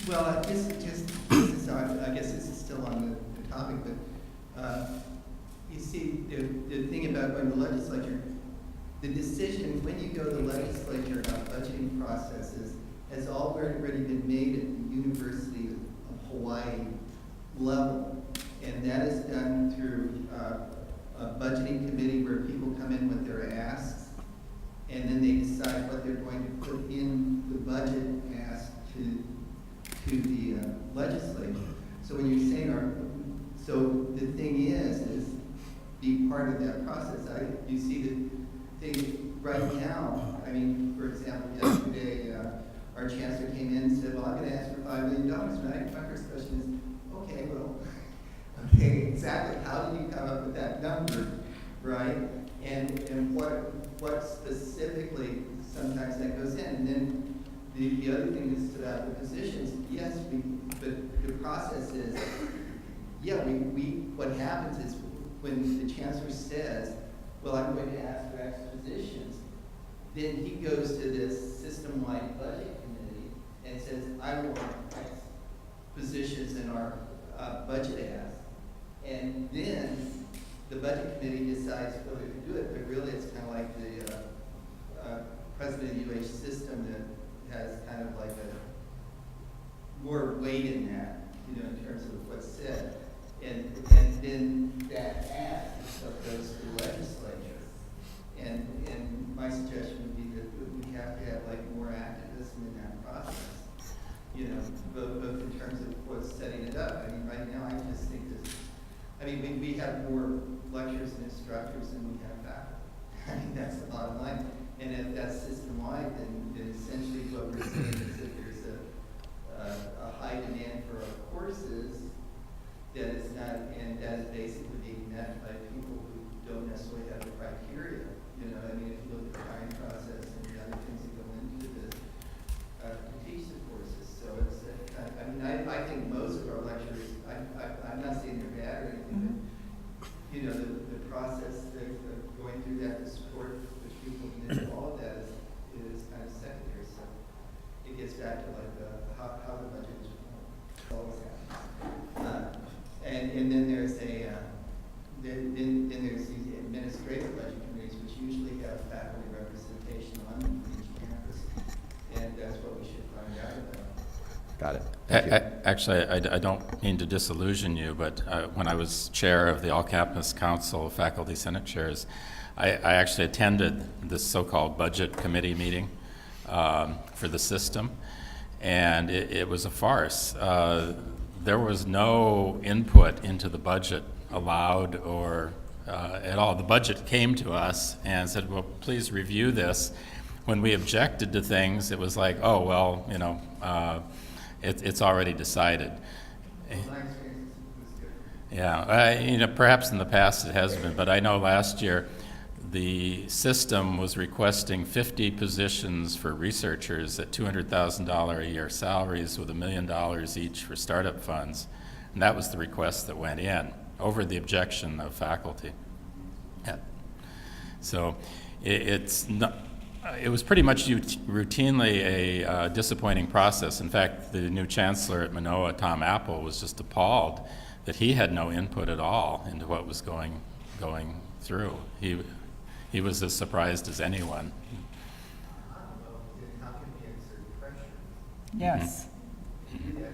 Well, I guess this is still on the topic, but you see, the thing about going to the legislature, the decision when you go to the legislature about budgeting processes has already been made at the University of Hawaii level. And that is done through a budgeting committee where people come in with their asks, and then they decide what they're going to put in the budget ask to the legislature. So when you're saying, so the thing is be part of that process. You see the thing right now. I mean, for example, yesterday our chancellor came in and said, "Well, I'm going to ask for $5 million." Right? My first question is, okay, well, okay, exactly. How did you come up with that number, right? And what specifically sometimes that goes in, and then the other thing is about the positions. Yes, but the process is, yeah, what happens is when the chancellor says, well, I'm going to ask for X positions, then he goes to this system-wide budget committee and says, I want X positions in our budget ask. And then the budget committee decides whether to do it, but really it's kind of like the president of the UH system that has kind of like a more weight in that, in terms of what's said. And then that ask goes to the legislature. And my suggestion would be that we have to have like more activism in that process, both in terms of what's setting it up. I mean, right now I just think this, we have more lectures and instructors than we have faculty. I mean, that's the bottom line. And if that's system-wide, then essentially what we're saying is that there's a high demand for our courses that is not, and that is basically being met by people who don't necessarily have the criteria. If you look at the hiring process and the other things that go into this to teach the courses. So it's, I think most of our lectures, I'm not saying they're bad or anything, but the process of going through that, the support which people need, all of that is kind of secondary. So it gets back to like how the budget is always happens. And then there's then there's these administrative budget committees, which usually have faculty representation on each campus, and that's what we should find out about. Got it. Actually, I don't mean to disillusion you, but when I was chair of the All-Campus Council of Faculty Senate Chairs, I actually attended this so-called budget committee meeting for the system, and it was a farce. There was no input into the budget allowed or at all. The budget came to us and said, well, please review this. When we objected to things, it was like, oh, well, it's already decided. Yeah, perhaps in the past it has been, but I know last year the system was requesting 50 positions for researchers at $200,000 a year salaries with $1 million each for startup funds. And that was the request that went in over the objection of faculty. Yeah. So it was pretty much routinely a disappointing process. In fact, the new chancellor at Manoa, Tom Apple, was just appalled that he had no input at all into what was going through. He was as surprised as anyone. How can we exert pressure? Yes. To do that?